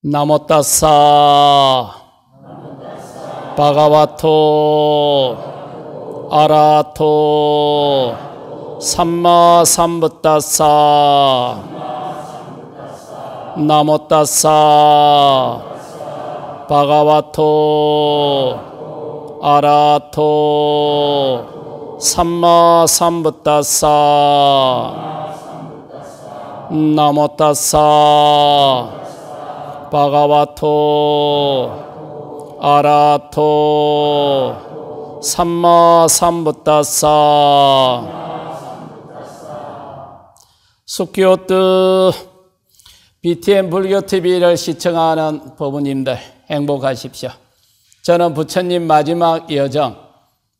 나모따사 바가와토 아라토 삼마삼부따사 나모따사 바가와토 아라토 삼마삼부따사 나모따사 바가와토 아라토 삼마삼부따사 숙교뜨 BTN 불교TV를 시청하는 법우님들 행복하십시오. 저는 부처님 마지막 여정,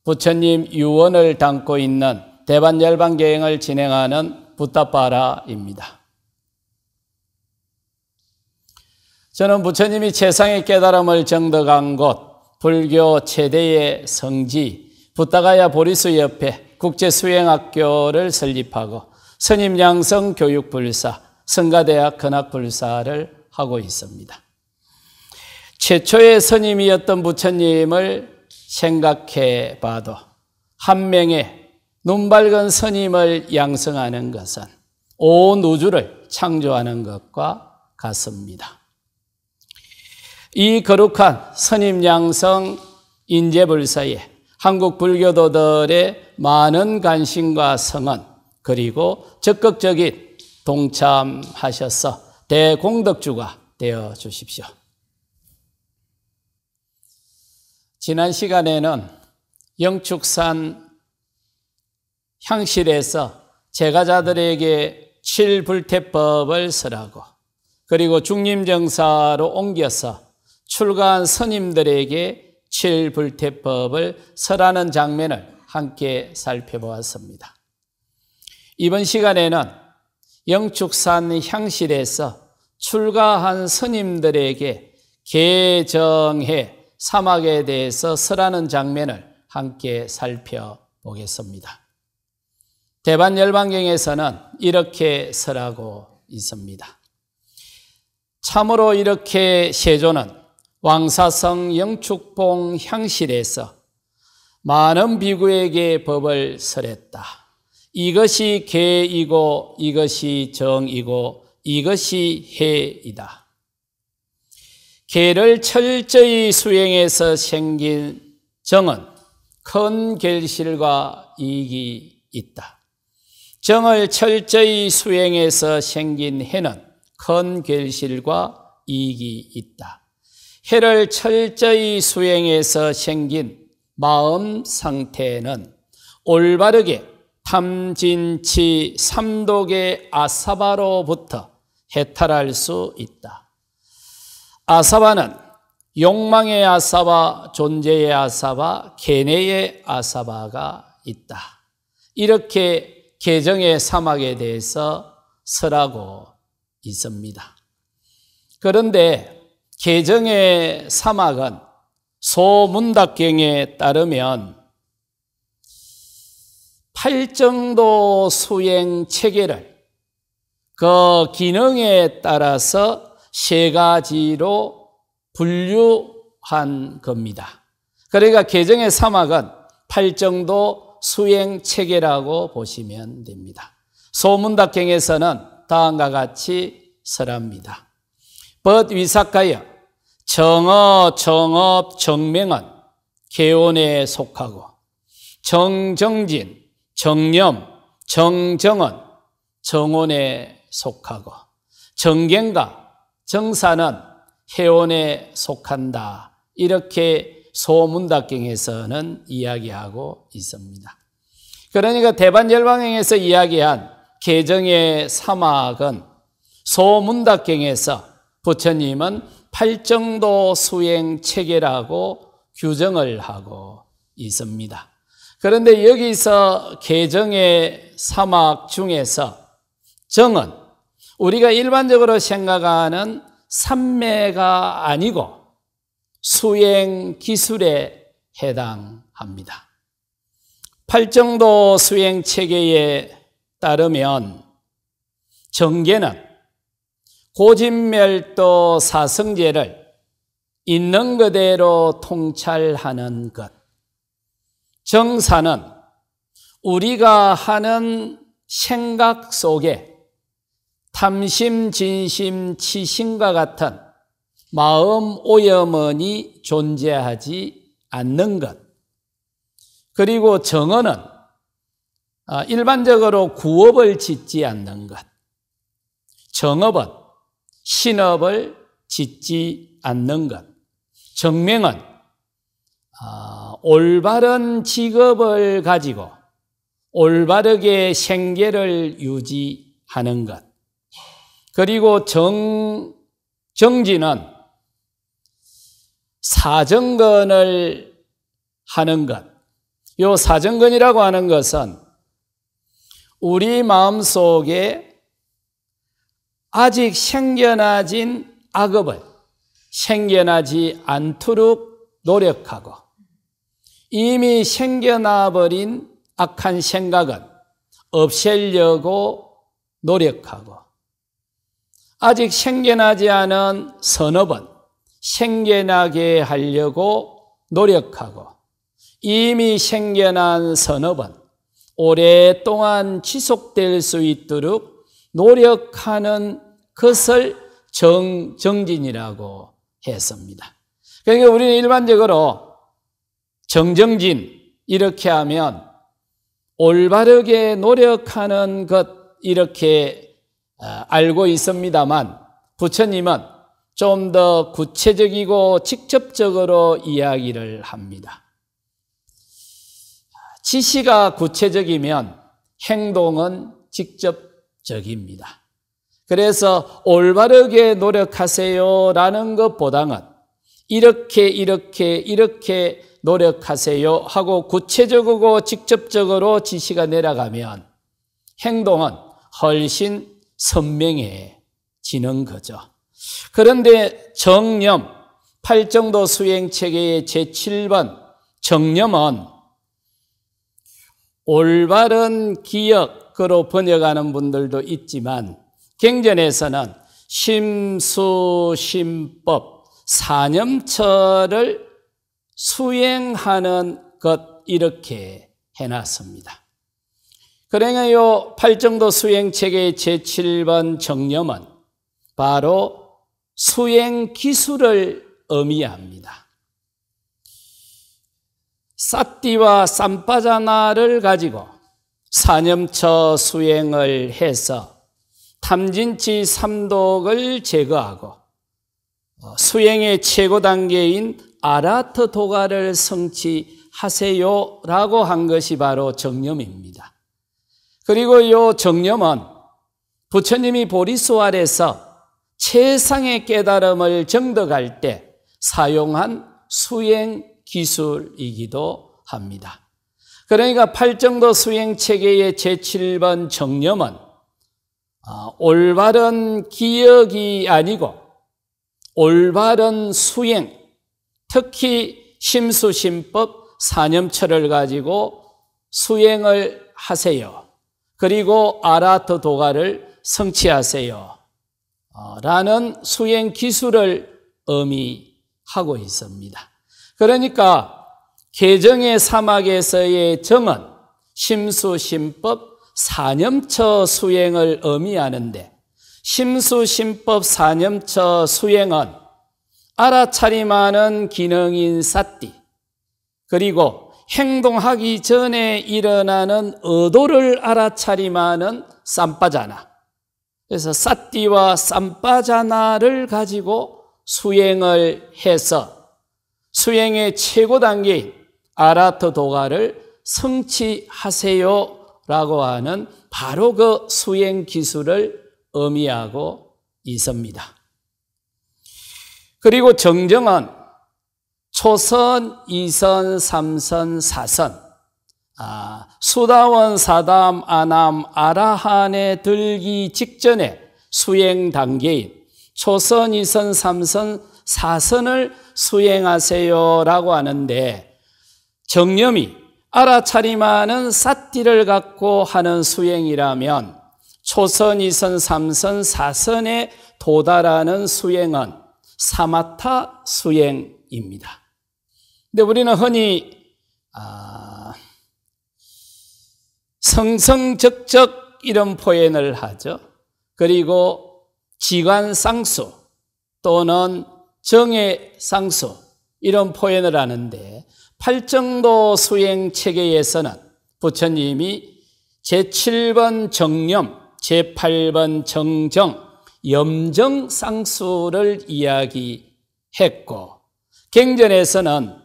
부처님 유언을 담고 있는 대반열반계행을 진행하는 부타파라입니다. 저는 부처님이 최상의 깨달음을 정덕한 곳, 불교 최대의 성지 부타가야 보리수 옆에 국제수행학교를 설립하고 스님양성교육불사, 성가대학 근학불사를 하고 있습니다. 최초의 스님이었던 부처님을 생각해 봐도 한 명의 눈밝은 스님을 양성하는 것은 온 우주를 창조하는 것과 같습니다. 이 거룩한 스님 양성 인재불사에 한국 불교도들의 많은 관심과 성원 그리고 적극적인 동참하셔서 대공덕주가 되어 주십시오. 지난 시간에는 영축산 향실에서 제가자들에게 칠불태법을 설하고 그리고 중림정사로 옮겨서 출가한 스님들에게 칠불태법을 설하는 장면을 함께 살펴보았습니다. 이번 시간에는 영축산 향실에서 출가한 스님들에게 개정해 사막에 대해서 설하는 장면을 함께 살펴보겠습니다. 대반열반경에서는 이렇게 설하고 있습니다. 참으로 이렇게 세조는 왕사성 영축봉 향실에서 많은 비구에게 법을 설했다. 이것이 계이고 이것이 정이고 이것이 해이다. 계를 철저히 수행해서 생긴 정은 큰 결실과 이익이 있다. 정을 철저히 수행해서 생긴 해는 큰 결실과 이익이 있다. 해를 철저히 수행해서 생긴 마음 상태는 올바르게 탐진치 삼독의 아사바로부터 해탈할 수 있다. 아사바는 욕망의 아사바, 존재의 아사바, 계뇌의 아사바가 있다. 이렇게 개정의 사막에 대해서 설하고 있습니다. 그런데 개정의 사막은 소문답경에 따르면 팔정도 수행 체계를 그 기능에 따라서 세 가지로 분류한 겁니다. 그러니까 개정의 사막은 팔정도 수행 체계라고 보시면 됩니다. 소문답경에서는 다음과 같이 설합니다. 벗위삭하여 정어, 정업, 정명은 개원에 속하고 정정진, 정념, 정정은 정원에 속하고 정견과 정사는 해원에 속한다. 이렇게 소문답경에서는 이야기하고 있습니다. 그러니까 대반열반경에서 이야기한 개정의 사막은 소문답경에서 부처님은 팔정도 수행 체계라고 규정을 하고 있습니다. 그런데 여기서 개정의 사막 중에서 정은 우리가 일반적으로 생각하는 삼매가 아니고 수행 기술에 해당합니다. 팔정도 수행 체계에 따르면 정계는 고진멸도 사성제를 있는 그대로 통찰하는 것. 정사는 우리가 하는 생각 속에 탐심, 진심, 치심과 같은 마음 오염원이 존재하지 않는 것. 그리고 정언은 일반적으로 구업을 짓지 않는 것. 정업은 신업을 짓지 않는 것. 정명은 올바른 직업을 가지고 올바르게 생계를 유지하는 것. 그리고 정진은 사정건을 하는 것. 요 사정건이라고 하는 것은 우리 마음속에 아직 생겨나진 악업을 생겨나지 않도록 노력하고 이미 생겨나 버린 악한 생각은 없애려고 노력하고 아직 생겨나지 않은 선업은 생겨나게 하려고 노력하고 이미 생겨난 선업은 오랫동안 지속될 수 있도록 노력하는 것을 정진이라고 했습니다. 그러니까 우리는 일반적으로 정정진 이렇게 하면 올바르게 노력하는 것 이렇게 알고 있습니다만 부처님은 좀 더 구체적이고 직접적으로 이야기를 합니다. 지시가 구체적이면 행동은 직접적입니다. 그래서 올바르게 노력하세요라는 것보다는 이렇게 노력하세요 하고 구체적이고 직접적으로 지시가 내려가면 행동은 훨씬 선명해지는 거죠. 그런데 정념, 팔정도 수행체계의 제7번 정념은 올바른 기억으로 번역하는 분들도 있지만 경전에서는 심수심법, 사념처를 수행하는 것 이렇게 해놨습니다. 그러니까 이 팔정도 수행체계의 제7번 정념은 바로 수행 기술을 의미합니다. 사띠와 삼빠자나를 가지고 사념처 수행을 해서 탐진치 삼독을 제거하고 수행의 최고 단계인 아라트 도가를 성취하세요라고 한 것이 바로 정념입니다. 그리고 이 정념은 부처님이 보리수활에서 최상의 깨달음을 정득할 때 사용한 수행 기술이기도 합니다. 그러니까 팔정도 수행체계의 제7번 정념은 올바른 기억이 아니고 올바른 수행, 특히 심수심법, 사념처를 가지고 수행을 하세요. 그리고 아라트 도가를 성취하세요. 라는 수행 기술을 의미하고 있습니다. 그러니까 개정의 사막에서의 정은 심수심법, 사념처 수행을 의미하는데 심수심법, 사념처 수행은 알아차림하는 기능인 사띠 그리고 행동하기 전에 일어나는 의도를 알아차림하는 삼빠자나 그래서 사띠와 삼빠자나를 가지고 수행을 해서 수행의 최고 단계인 아라트 도가를 성취하세요라고 하는 바로 그 수행 기술을 의미하고 있습니다. 그리고 정정은 초선, 이선, 삼선, 사선, 수다원, 사담, 아남, 아라한에 들기 직전에 수행 단계인 초선, 이선, 삼선, 사선을 수행하세요라고 하는데 정념이 알아차림하는 사띠를 갖고 하는 수행이라면 초선, 2선, 3선, 4선에 도달하는 수행은 사마타 수행입니다. 근데 우리는 흔히 성성적적 이런 표현을 하죠. 그리고 지관상수 또는 정해상수 이런 표현을 하는데, 팔정도 수행 체계에서는 부처님이 제7번 정념, 제8번 정정, 염정상수를 이야기했고, 경전에서는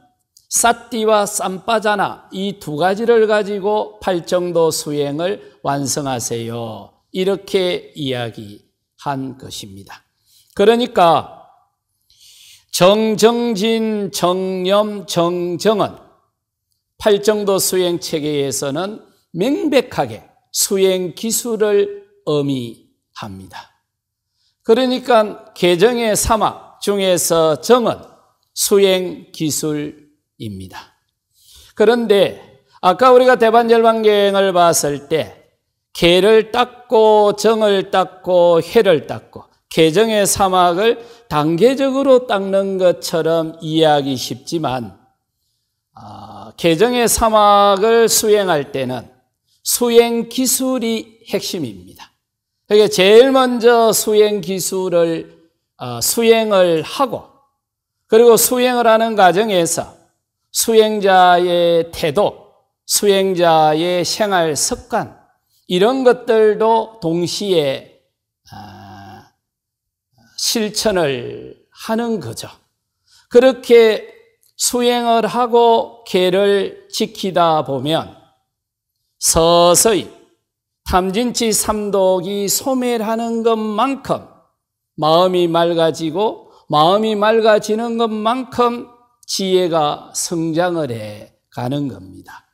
사띠와 쌈빠자나 이 두 가지를 가지고 팔정도 수행을 완성하세요, 이렇게 이야기한 것입니다. 그러니까 정정진, 정념, 정정은 팔정도 수행 체계에서는 명백하게 수행 기술을 의미합니다. 그러니까 개정의 사막 중에서 정은 수행 기술입니다. 그런데 아까 우리가 대반절반경을 봤을 때 개를 닦고 정을 닦고 해를 닦고 개정의 사막을 단계적으로 닦는 것처럼 이해하기 쉽지만, 개정의 사막을 수행할 때는 수행 기술이 핵심입니다. 그러니까 제일 먼저 수행 기술을 수행을 하고, 그리고 수행을 하는 과정에서 수행자의 태도, 수행자의 생활 습관 이런 것들도 동시에 실천을 하는 거죠. 그렇게 수행을 하고 계를 지키다 보면 서서히 탐진치 삼독이 소멸하는 것만큼 마음이 맑아지고, 마음이 맑아지는 것만큼 지혜가 성장을 해 가는 겁니다.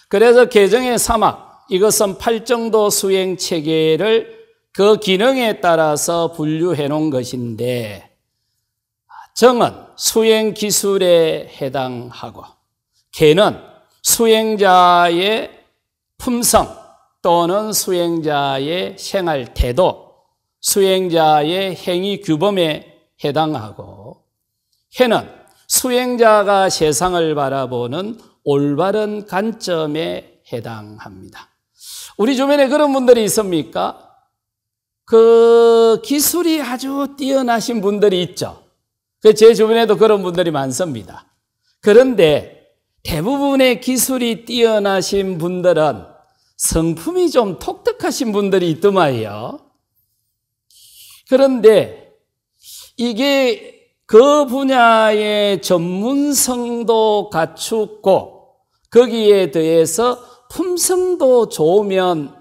그래서 개정의 사막, 이것은 팔정도 수행 체계를 그 기능에 따라서 분류해 놓은 것인데, 정은 수행 기술에 해당하고, 개는 수행자의 품성 또는 수행자의 생활 태도, 수행자의 행위 규범에 해당하고, 해는 수행자가 세상을 바라보는 올바른 관점에 해당합니다. 우리 주변에 그런 분들이 있습니까? 그 기술이 아주 뛰어나신 분들이 있죠. 제 주변에도 그런 분들이 많습니다. 그런데 대부분의 기술이 뛰어나신 분들은 성품이 좀 독특하신 분들이 있더만요. 그런데 이게 그 분야의 전문성도 갖추고 거기에 대해서 품성도 좋으면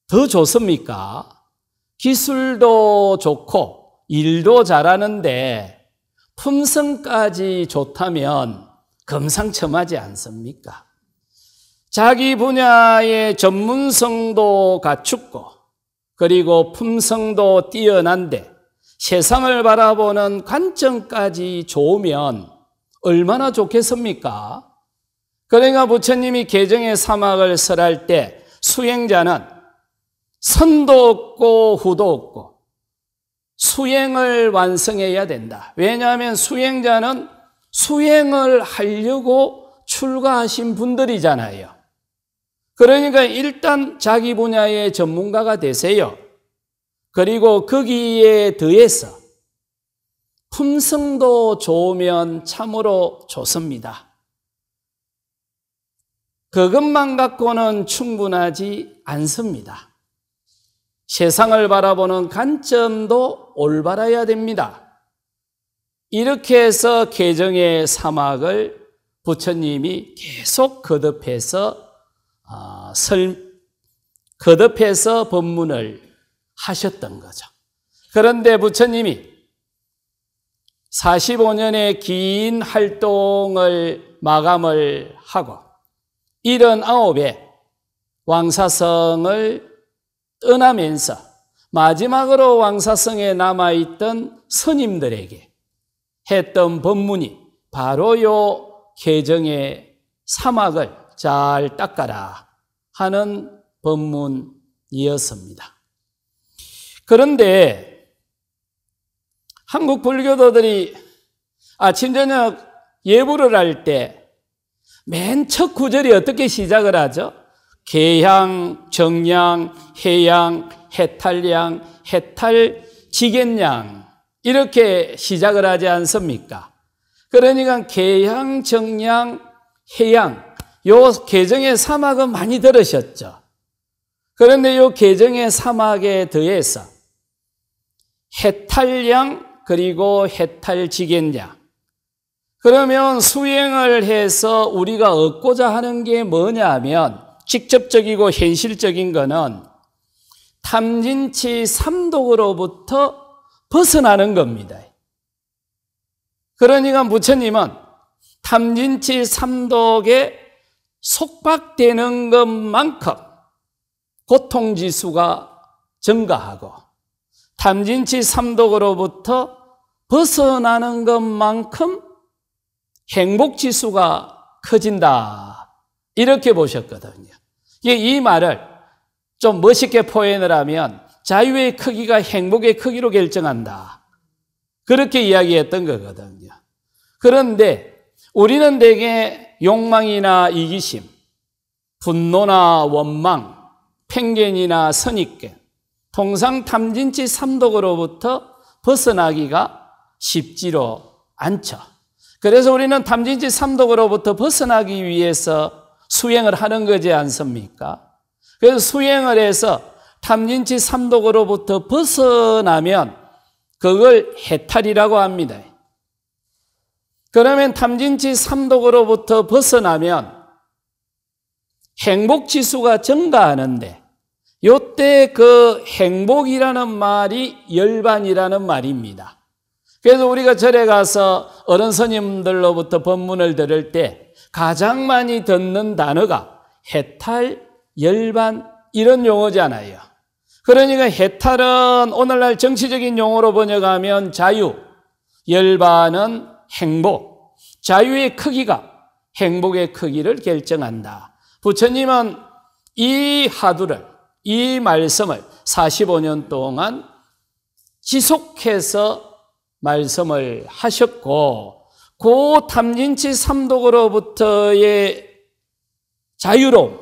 더 좋습니까? 기술도 좋고 일도 잘하는데 품성까지 좋다면 금상첨화지 않습니까? 자기 분야의 전문성도 갖추고 그리고 품성도 뛰어난데 세상을 바라보는 관점까지 좋으면 얼마나 좋겠습니까? 그러니까 부처님이 개정의 사막을 설할 때 수행자는 선도 없고 후도 없고 수행을 완성해야 된다. 왜냐하면 수행자는 수행을 하려고 출가하신 분들이잖아요. 그러니까 일단 자기 분야의 전문가가 되세요. 그리고 거기에 더해서 품성도 좋으면 참으로 좋습니다. 그것만 갖고는 충분하지 않습니다. 세상을 바라보는 관점도 올바라야 됩니다. 이렇게 해서 개정의 사막을 부처님이 계속 거듭해서 법문을 하셨던 거죠. 그런데 부처님이 45년의 긴 활동을 마감을 하고 79에 왕사성을 떠나면서 마지막으로 왕사성에 남아있던 스님들에게 했던 법문이 바로 요 개정의 사막을 잘 닦아라 하는 법문입니다. 이었습니다. 그런데 한국 불교도들이 아침 저녁 예불을 할 때 맨 첫 구절이 어떻게 시작을 하죠? 계향, 정량, 해양, 해탈량, 해탈지견량 이렇게 시작을 하지 않습니까? 그러니까 계향, 정량, 해양 요 계정의 사막은 많이 들으셨죠? 그런데 요 계정의 사막에 더해서 해탈량 그리고 해탈지견량 그러면 수행을 해서 우리가 얻고자 하는 게 뭐냐면 직접적이고 현실적인 거는 탐진치 삼독으로부터 벗어나는 겁니다. 그러니까 부처님은 탐진치 삼독에 속박되는 것만큼 고통지수가 증가하고 탐진치 삼독으로부터 벗어나는 것만큼 행복지수가 커진다 이렇게 보셨거든요. 이 말을 좀 멋있게 표현을 하면 자유의 크기가 행복의 크기로 결정한다 그렇게 이야기했던 거거든요. 그런데 우리는 대개 욕망이나 이기심, 분노나 원망, 편견이나 선입견, 통상 탐진치 삼독으로부터 벗어나기가 쉽지로 않죠. 그래서 우리는 탐진치 삼독으로부터 벗어나기 위해서 수행을 하는 거지 않습니까? 그래서 수행을 해서 탐진치 삼독으로부터 벗어나면 그걸 해탈이라고 합니다. 그러면 탐진치 삼독으로부터 벗어나면 행복지수가 증가하는데 요때 그 행복이라는 말이 열반이라는 말입니다. 그래서 우리가 절에 가서 어른 스님들로부터 법문을 들을 때 가장 많이 듣는 단어가 해탈, 열반 이런 용어잖아요. 그러니까 해탈은 오늘날 정치적인 용어로 번역하면 자유, 열반은 행복, 자유의 크기가 행복의 크기를 결정한다. 부처님은 이 화두를, 이 말씀을 45년 동안 지속해서 말씀을 하셨고 그 탐진치 삼독으로부터의 자유로움,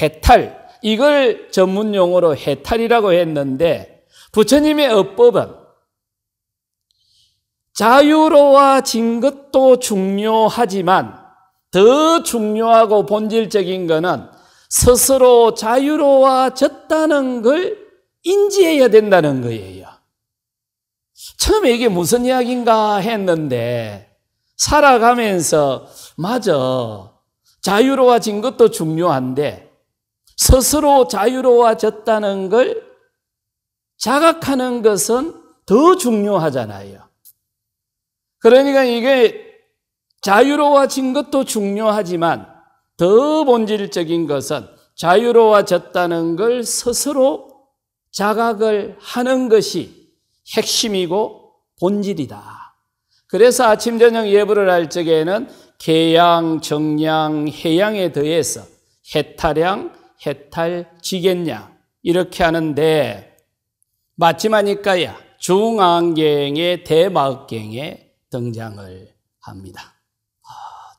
해탈 이걸 전문용어로 해탈이라고 했는데 부처님의 어법은 자유로워진 것도 중요하지만 더 중요하고 본질적인 것은 스스로 자유로워졌다는 걸 인지해야 된다는 거예요. 처음에 이게 무슨 이야기인가 했는데 살아가면서 맞아, 자유로워진 것도 중요한데 스스로 자유로워졌다는 걸 자각하는 것은 더 중요하잖아요. 그러니까 이게 자유로워진 것도 중요하지만 더 본질적인 것은 자유로워졌다는 걸 스스로 자각을 하는 것이 핵심이고 본질이다. 그래서 아침 저녁 예불을 할 적에는 계양, 정량, 해양에 더해서 해탈양, 해탈지견양 이렇게 하는데 마침 하니까야 중앙경의 대마흑경에 등장을 합니다.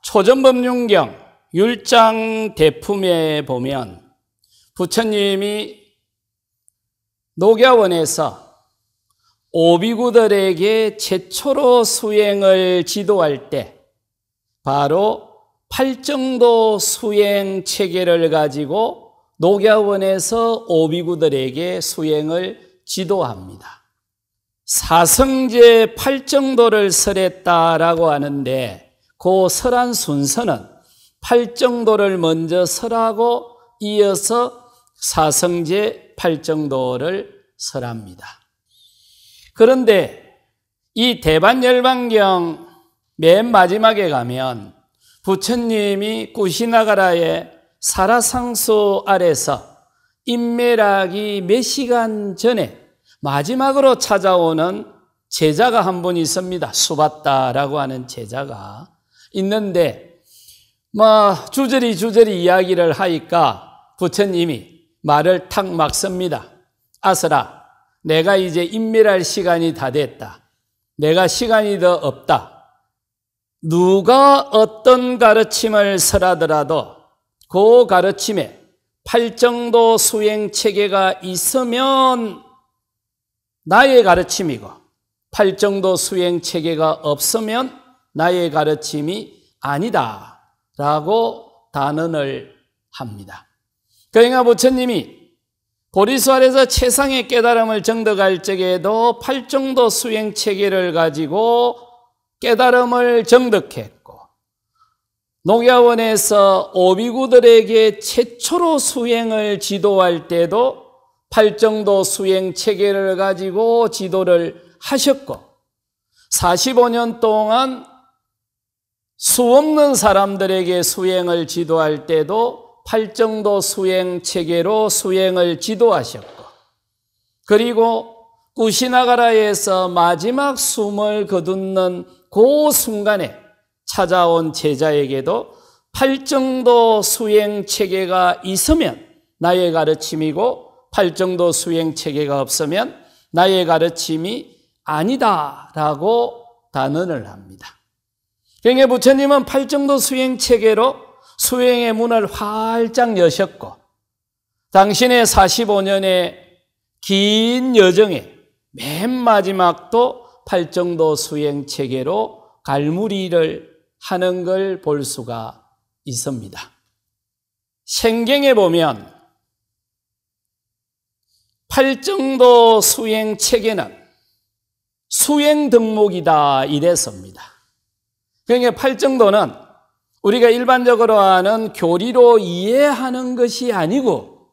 초전법륜경 율장 대품에 보면 부처님이 녹야원에서 오비구들에게 최초로 수행을 지도할 때 바로 팔정도 수행 체계를 가지고 녹야원에서 오비구들에게 수행을 지도합니다. 사성제 팔정도를 설했다라고 하는데 그 설한 순서는 팔정도를 먼저 설하고 이어서 사성제 팔정도를 설합니다. 그런데 이 대반열반경 맨 마지막에 가면 부처님이 구시나가라의 사라상수 아래서 인매락이 몇 시간 전에 마지막으로 찾아오는 제자가 한 분 있습니다. 수바다라고 하는 제자가 있는데 주저리 이야기를 하니까 부처님이 말을 탁 막 씁니다. 아스라, 내가 이제 인멸할 시간이 다 됐다. 내가 시간이 더 없다. 누가 어떤 가르침을 설하더라도 그 가르침에 팔정도 수행 체계가 있으면 나의 가르침이고, 팔정도 수행 체계가 없으면 나의 가르침이 아니다 라고 단언을 합니다. 그러니까 부처님이 보리수활에서 최상의 깨달음을 정득할 적에도 팔정도 수행 체계를 가지고 깨달음을 정득했고, 녹야원에서 오비구들에게 최초로 수행을 지도할 때도 팔정도 수행 체계를 가지고 지도를 하셨고, 45년 동안 수없는 사람들에게 수행을 지도할 때도 팔정도 수행 체계로 수행을 지도하셨고, 그리고 구시나가라에서 마지막 숨을 거두는 그 순간에 찾아온 제자에게도 팔정도 수행 체계가 있으면 나의 가르침이고, 팔정도 수행 체계가 없으면 나의 가르침이 아니다라고 단언을 합니다. 그러니까 부처님은 팔정도 수행 체계로 수행의 문을 활짝 여셨고, 당신의 45년의 긴 여정에 맨 마지막도 팔정도 수행 체계로 갈무리를 하는 걸 볼 수가 있습니다. 생경에 보면 팔정도 수행 체계는 수행 덕목이다 이랬습니다. 그러니까 팔정도는 우리가 일반적으로 아는 교리로 이해하는 것이 아니고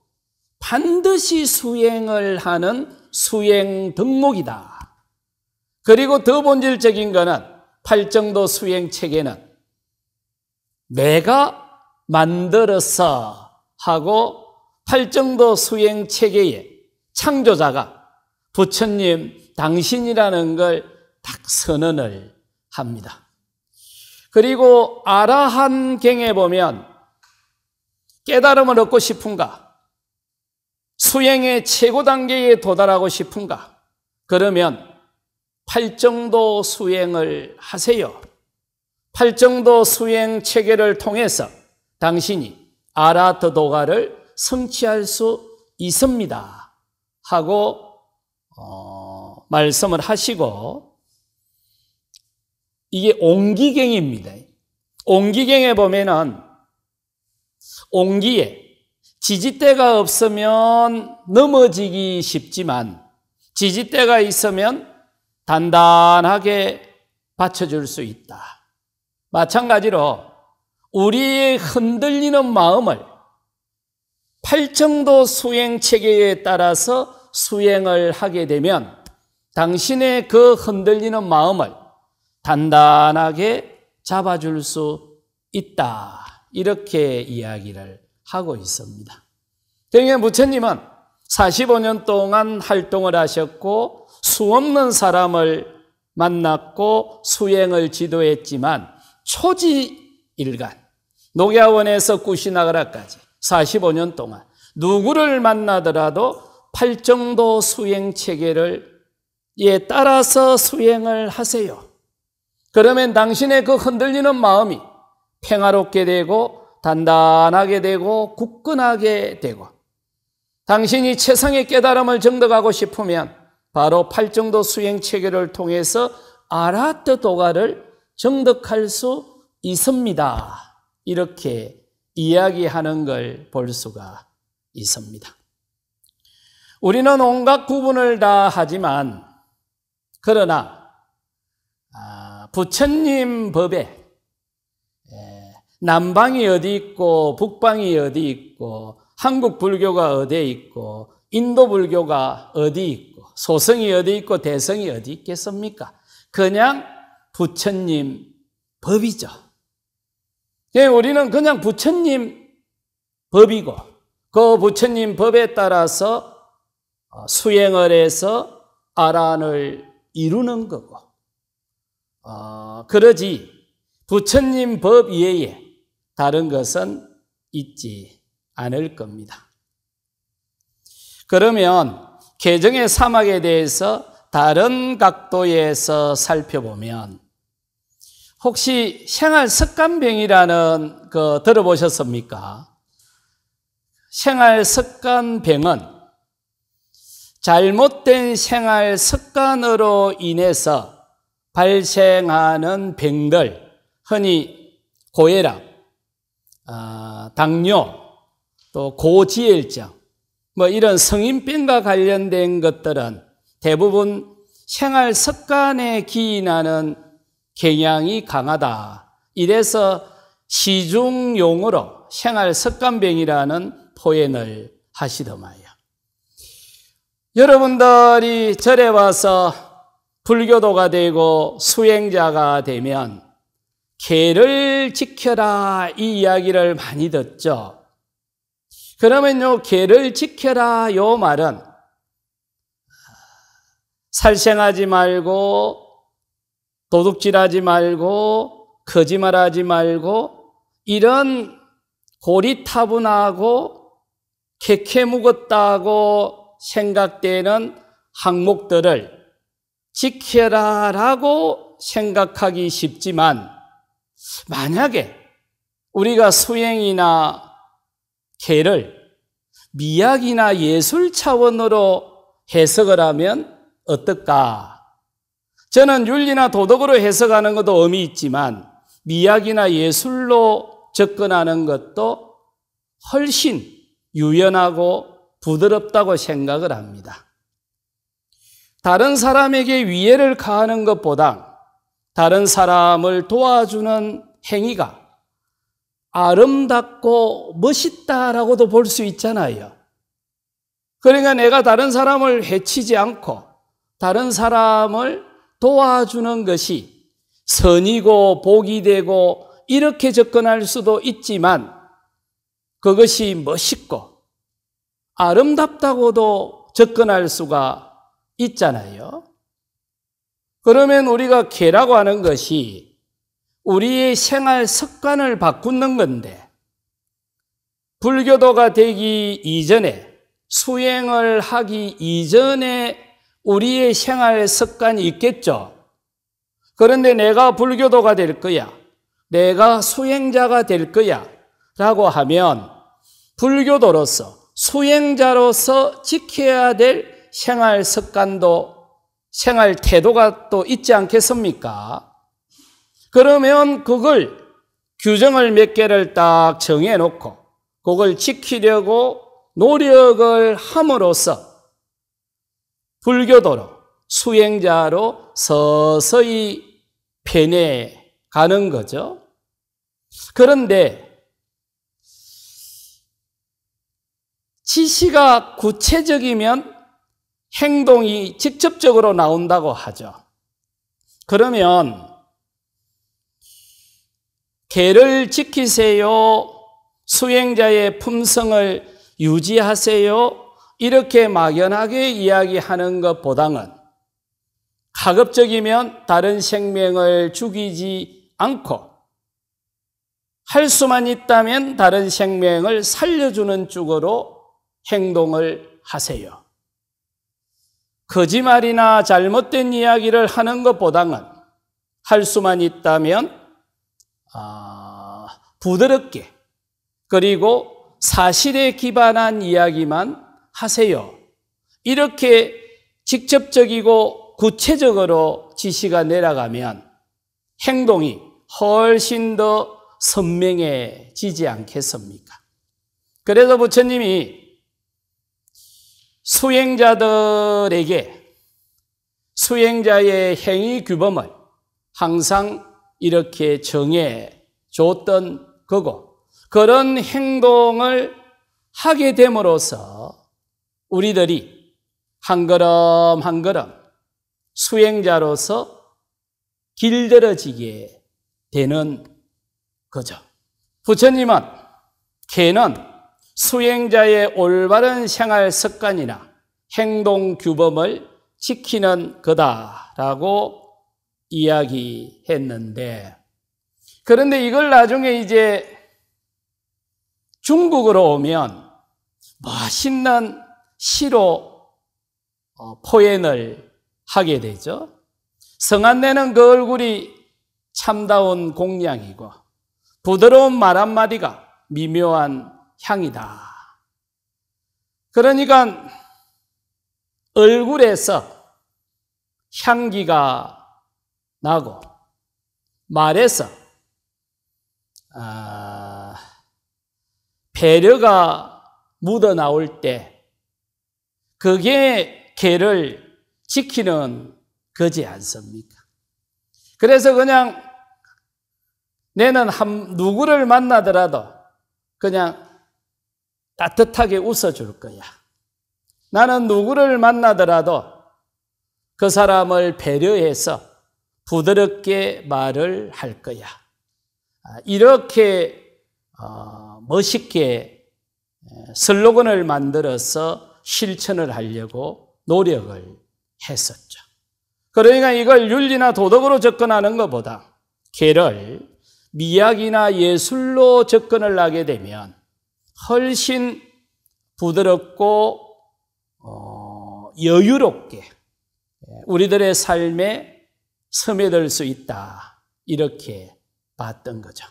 반드시 수행을 하는 수행 덕목이다. 그리고 더 본질적인 것은 팔정도 수행 체계는 내가 만들어서 하고, 팔정도 수행 체계의 창조자가 부처님 당신이라는 걸 딱 선언을 합니다. 그리고 아라한경에 보면 깨달음을 얻고 싶은가? 수행의 최고 단계에 도달하고 싶은가? 그러면 팔정도 수행을 하세요. 팔정도 수행 체계를 통해서 당신이 아라하트 도가를 성취할 수 있습니다 하고 말씀을 하시고, 이게 옹기경입니다. 옹기경에 보면은 옹기에 지지대가 없으면 넘어지기 쉽지만 지지대가 있으면 단단하게 받쳐줄 수 있다. 마찬가지로 우리의 흔들리는 마음을 팔정도 수행 체계에 따라서 수행을 하게 되면 당신의 그 흔들리는 마음을 단단하게 잡아줄 수 있다. 이렇게 이야기를 하고 있습니다. 그러니까 부처님은 45년 동안 활동을 하셨고 수없는 사람을 만났고 수행을 지도했지만 초지일간 녹야원에서 구시나가라까지 45년 동안 누구를 만나더라도 팔정도 수행 체계를 따라서 수행을 하세요. 그러면 당신의 그 흔들리는 마음이 평화롭게 되고 단단하게 되고 굳건하게 되고, 당신이 최상의 깨달음을 정득하고 싶으면 바로 팔정도 수행 체계를 통해서 아라하트 도가를 정득할 수 있습니다. 이렇게 이야기하는 걸 볼 수가 있습니다. 우리는 온갖 구분을 다 하지만, 그러나 부처님 법에 남방이 어디 있고 북방이 어디 있고 한국 불교가 어디 있고 인도 불교가 어디 있고 소성이 어디 있고 대성이 어디 있겠습니까? 그냥 부처님 법이죠. 우리는 그냥 부처님 법이고 그 부처님 법에 따라서 수행을 해서 아라한을 이루는 거고, 그러지 부처님 법 이외에 다른 것은 있지 않을 겁니다. 그러면 개정의 사막에 대해서 다른 각도에서 살펴보면 혹시 생활습관병이라는 거 들어보셨습니까? 생활습관병은 잘못된 생활습관으로 인해서 발생하는 병들, 흔히 고혈압, 당뇨, 또 고지혈증, 이런 성인병과 관련된 것들은 대부분 생활습관에 기인하는 경향이 강하다. 이래서 시중용어로 생활습관병이라는 표현을 하시더만요. 여러분들이 절에 와서 불교도가 되고 수행자가 되면 계를 지켜라 이 이야기를 많이 듣죠. 그러면 요 계를 지켜라 요 말은 살생하지 말고 도둑질하지 말고 거짓말하지 말고 이런 고리타분하고 캐캐묵었다고 생각되는 항목들을 지켜라라고 생각하기 쉽지만 만약에 우리가 수행이나 계를 미학이나 예술 차원으로 해석을 하면 어떨까? 저는 윤리나 도덕으로 해석하는 것도 의미 있지만 미학이나 예술로 접근하는 것도 훨씬 유연하고 부드럽다고 생각을 합니다. 다른 사람에게 위해를 가하는 것보다 다른 사람을 도와주는 행위가 아름답고 멋있다라고도 볼 수 있잖아요. 그러니까 내가 다른 사람을 해치지 않고 다른 사람을 도와주는 것이 선이고 복이 되고 이렇게 접근할 수도 있지만 그것이 멋있고 아름답다고도 접근할 수가 있잖아요. 그러면 우리가 계라고 하는 것이 우리의 생활 습관을 바꾸는 건데 불교도가 되기 이전에 수행을 하기 이전에 우리의 생활 습관이 있겠죠. 그런데 내가 불교도가 될 거야, 내가 수행자가 될 거야 라고 하면 불교도로서 수행자로서 지켜야 될 생활 습관도 생활 태도가 또 있지 않겠습니까? 그러면 그걸 규정을 몇 개를 딱 정해놓고 그걸 지키려고 노력을 함으로써 불교도로 수행자로 서서히 변해가는 거죠. 그런데 지시가 구체적이면 행동이 직접적으로 나온다고 하죠. 그러면 계를 지키세요, 수행자의 품성을 유지하세요 이렇게 막연하게 이야기하는 것보다는 가급적이면 다른 생명을 죽이지 않고 할 수만 있다면 다른 생명을 살려주는 쪽으로 행동을 하세요. 거짓말이나 잘못된 이야기를 하는 것보다는 할 수만 있다면 부드럽게 그리고 사실에 기반한 이야기만 하세요. 이렇게 직접적이고 구체적으로 지시가 내려가면 행동이 훨씬 더 선명해지지 않겠습니까? 그래서 부처님이 수행자들에게 수행자의 행위 규범을 항상 이렇게 정해 줬던 거고 그런 행동을 하게 됨으로써 우리들이 한 걸음 한 걸음 수행자로서 길들어지게 되는 거죠. 부처님은 계는 수행자의 올바른 생활 습관이나 행동 규범을 지키는 거다라고 이야기했는데 그런데 이걸 나중에 이제 중국으로 오면 멋있는 시로 포연을 하게 되죠. 성안내는 그 얼굴이 참다운 공양이고 부드러운 말 한마디가 미묘한 향이다. 그러니까 얼굴에서 향기가 나고 말에서 배려가 묻어나올 때 그게 개를 지키는 거지 않습니까? 그래서 그냥 내는 누구를 만나더라도 그냥 따뜻하게 웃어줄 거야. 나는 누구를 만나더라도 그 사람을 배려해서 부드럽게 말을 할 거야. 이렇게 멋있게 슬로건을 만들어서 실천을 하려고 노력을 했었죠. 그러니까 이걸 윤리나 도덕으로 접근하는 것보다 개를 미학이나 예술로 접근을 하게 되면 훨씬 부드럽고 여유롭게 우리들의 삶에 스며들 수 있다. 이렇게 봤던 거죠.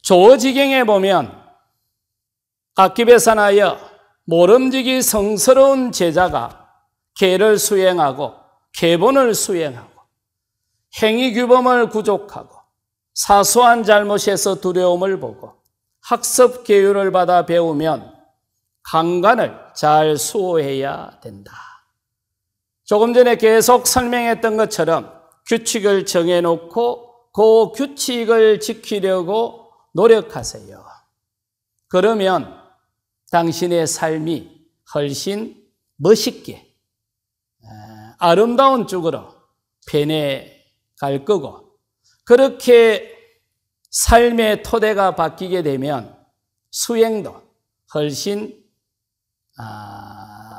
조지경에 보면 악기배산하여 모름지기 성스러운 제자가 계를 수행하고 계본을 수행하고 행위규범을 구족하고 사소한 잘못에서 두려움을 보고 학습 교육을 받아 배우면 강간을 잘 수호해야 된다. 조금 전에 계속 설명했던 것처럼 규칙을 정해놓고 그 규칙을 지키려고 노력하세요. 그러면 당신의 삶이 훨씬 멋있게 아름다운 쪽으로 변해갈 거고 그렇게 삶의 토대가 바뀌게 되면 수행도 훨씬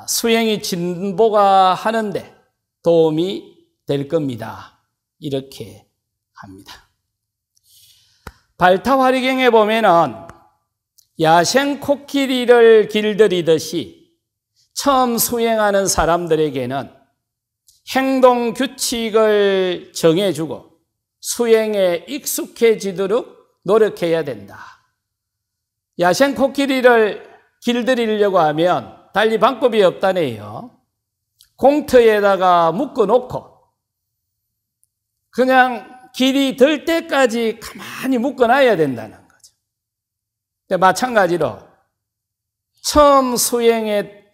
수행이 진보가 하는데 도움이 될 겁니다. 이렇게 합니다. 발타화리경에 보면은 야생 코끼리를 길들이듯이 처음 수행하는 사람들에게는 행동 규칙을 정해주고 수행에 익숙해지도록 노력해야 된다. 야생 코끼리를 길들이려고 하면 달리 방법이 없다네요. 공터에다가 묶어놓고 그냥 길이 들 때까지 가만히 묶어놔야 된다는 거죠. 마찬가지로 처음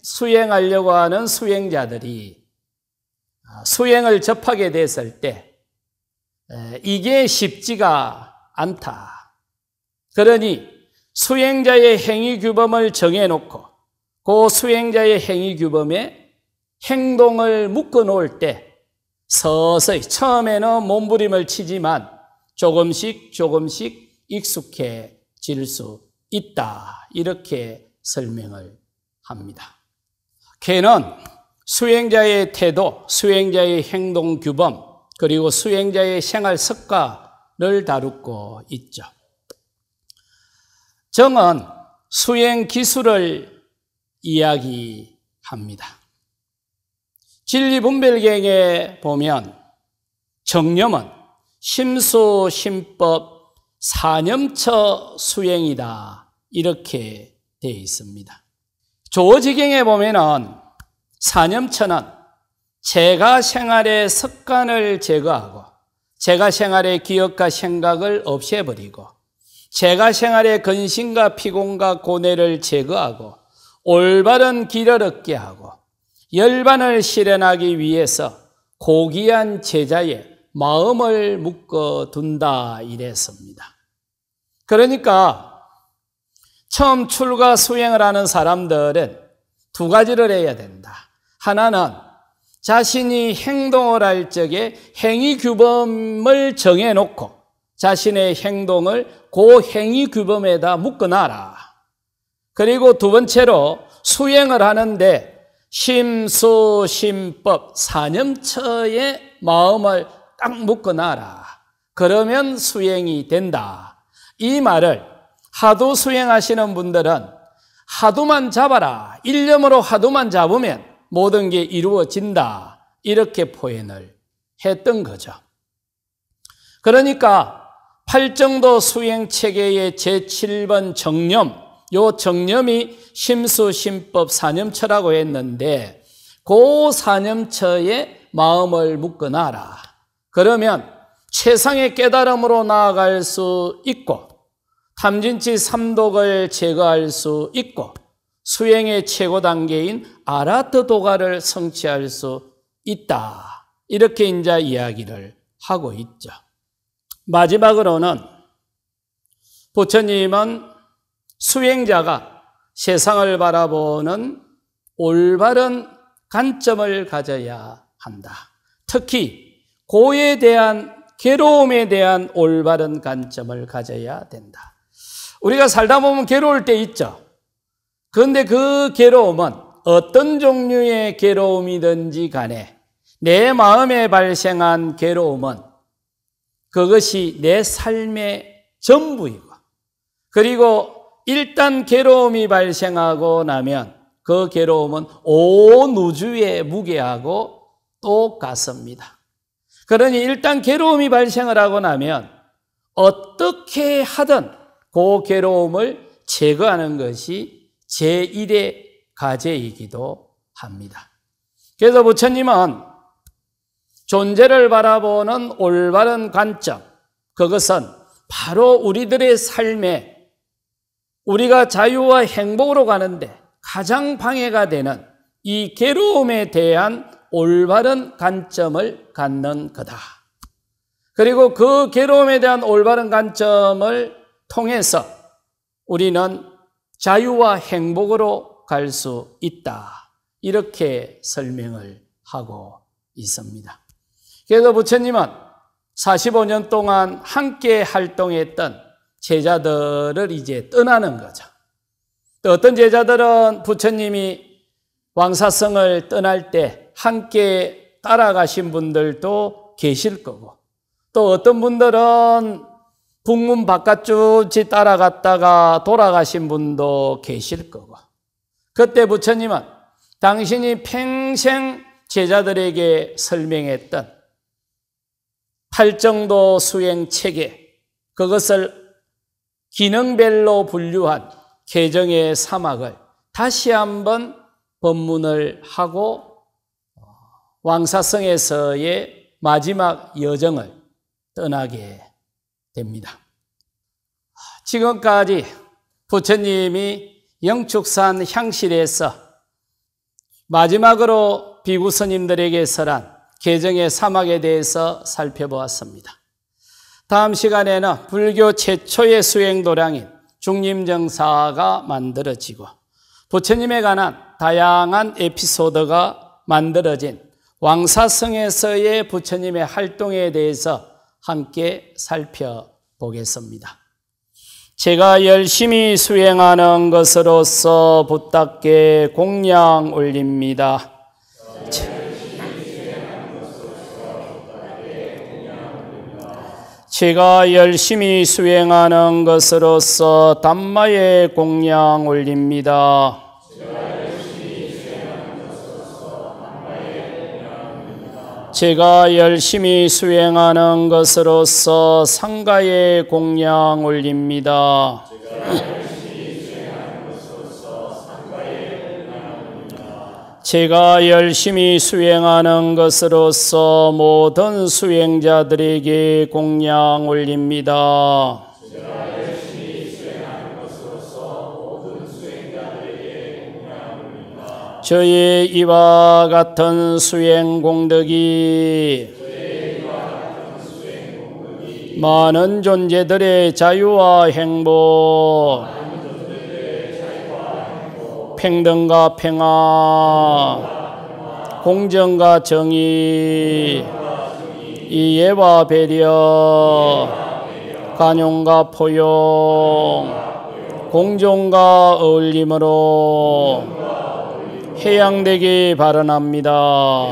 수행하려고 하는 수행자들이 수행을 접하게 됐을 때 이게 쉽지가 않다. 그러니 수행자의 행위규범을 정해놓고 그 수행자의 행위규범에 행동을 묶어놓을 때 서서히 처음에는 몸부림을 치지만 조금씩 익숙해질 수 있다. 이렇게 설명을 합니다. 개는 수행자의 태도, 수행자의 행동 규범, 그리고 수행자의 생활 습관을 다루고 있죠. 정은 수행 기술을 이야기합니다. 진리분별경에 보면 정념은 심수심법 사념처 수행이다. 이렇게 되어 있습니다. 조지경에 보면은 사념처는 제가 생활의 습관을 제거하고 제가 생활의 기억과 생각을 없애버리고 제가 생활의 근심과 피곤과 고뇌를 제거하고 올바른 길을 얻게 하고 열반을 실현하기 위해서 고귀한 제자의 마음을 묶어둔다 이랬습니다. 그러니까 처음 출가 수행을 하는 사람들은 두 가지를 해야 된다. 하나는 자신이 행동을 할 적에 행위규범을 정해놓고 자신의 행동을 그 행위규범에다 묶어놔라. 그리고 두 번째로 수행을 하는데 심수심법 사념처의 마음을 딱 묶어놔라. 그러면 수행이 된다. 이 말을 하도 수행하시는 분들은 하도만 잡아라. 일념으로 하도만 잡으면 모든 게 이루어진다. 이렇게 표현을 했던 거죠. 그러니까 팔정도 수행체계의 제7번 정념, 요 정념이 심수심법 사념처라고 했는데 그 사념처에 마음을 묶어놔라. 그러면 최상의 깨달음으로 나아갈 수 있고 탐진치 삼독을 제거할 수 있고 수행의 최고 단계인 아라트 도가를 성취할 수 있다. 이렇게 이제 이야기를 하고 있죠. 마지막으로는 부처님은 수행자가 세상을 바라보는 올바른 관점을 가져야 한다. 특히 고에 대한 괴로움에 대한 올바른 관점을 가져야 된다. 우리가 살다 보면 괴로울 때 있죠. 그런데 그 괴로움은 어떤 종류의 괴로움이든지 간에 내 마음에 발생한 괴로움은 그것이 내 삶의 전부이고, 그리고 일단 괴로움이 발생하고 나면 그 괴로움은 온 우주에 무게하고 똑같습니다. 그러니 일단 괴로움이 발생을 하고 나면 어떻게 하든 그 괴로움을 제거하는 것이 제1의 과제이기도 합니다. 그래서 부처님은 존재를 바라보는 올바른 관점, 그것은 바로 우리들의 삶에 우리가 자유와 행복으로 가는데 가장 방해가 되는 이 괴로움에 대한 올바른 관점을 갖는 거다. 그리고 그 괴로움에 대한 올바른 관점을 통해서 우리는 자유와 행복으로 갈 수 있다. 이렇게 설명을 하고 있습니다. 그래서 부처님은 45년 동안 함께 활동했던 제자들을 이제 떠나는 거죠. 또 어떤 제자들은 부처님이 왕사성을 떠날 때 함께 따라가신 분들도 계실 거고, 또 어떤 분들은 북문 바깥쪽이 따라갔다가 돌아가신 분도 계실 거고, 그때 부처님은 당신이 평생 제자들에게 설명했던 팔정도 수행 체계, 그것을 기능별로 분류한 개정의 사막을 다시 한번 법문을 하고 왕사성에서의 마지막 여정을 떠나게 됩니다. 지금까지 부처님이 영축산 향실에서 마지막으로 비구 스님들에게 설한 개정의 사막에 대해서 살펴보았습니다. 다음 시간에는 불교 최초의 수행도량인 중림정사가 만들어지고 부처님에 관한 다양한 에피소드가 만들어진 왕사성에서의 부처님의 활동에 대해서 함께 살펴보겠습니다. 제가 열심히 수행하는 것으로서 부탁께 공양 올립니다. 제가 열심히 수행하는 것으로서 담마의 공양 올립니다. 제가 열심히 수행하는 것으로서 상가의 공양 올립니다. 제가 열심히 수행하는 것으로서 모든 수행자들에게 공양 올립니다. 저의 이와 같은 수행 공덕이 많은 존재들의 자유와 행복, 평등과 평화, 공정과 정의, 이해와 배려, 관용과 포용, 공존과 어울림으로 해양되기 바라납니다.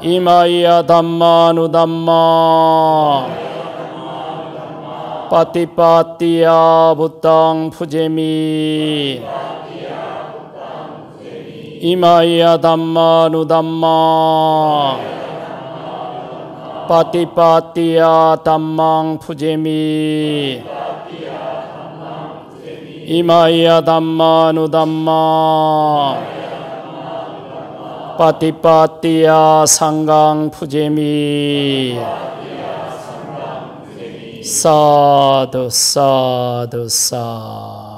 이마이야 담마 누담마 빠띠빠띠야 부땅 푸제미 이마이야 담마 누담마 빠띠빠띠야 담망 푸제미 이마이야 담마 누담마 빠띠빠띠야 상강 푸제미 사두 사두 사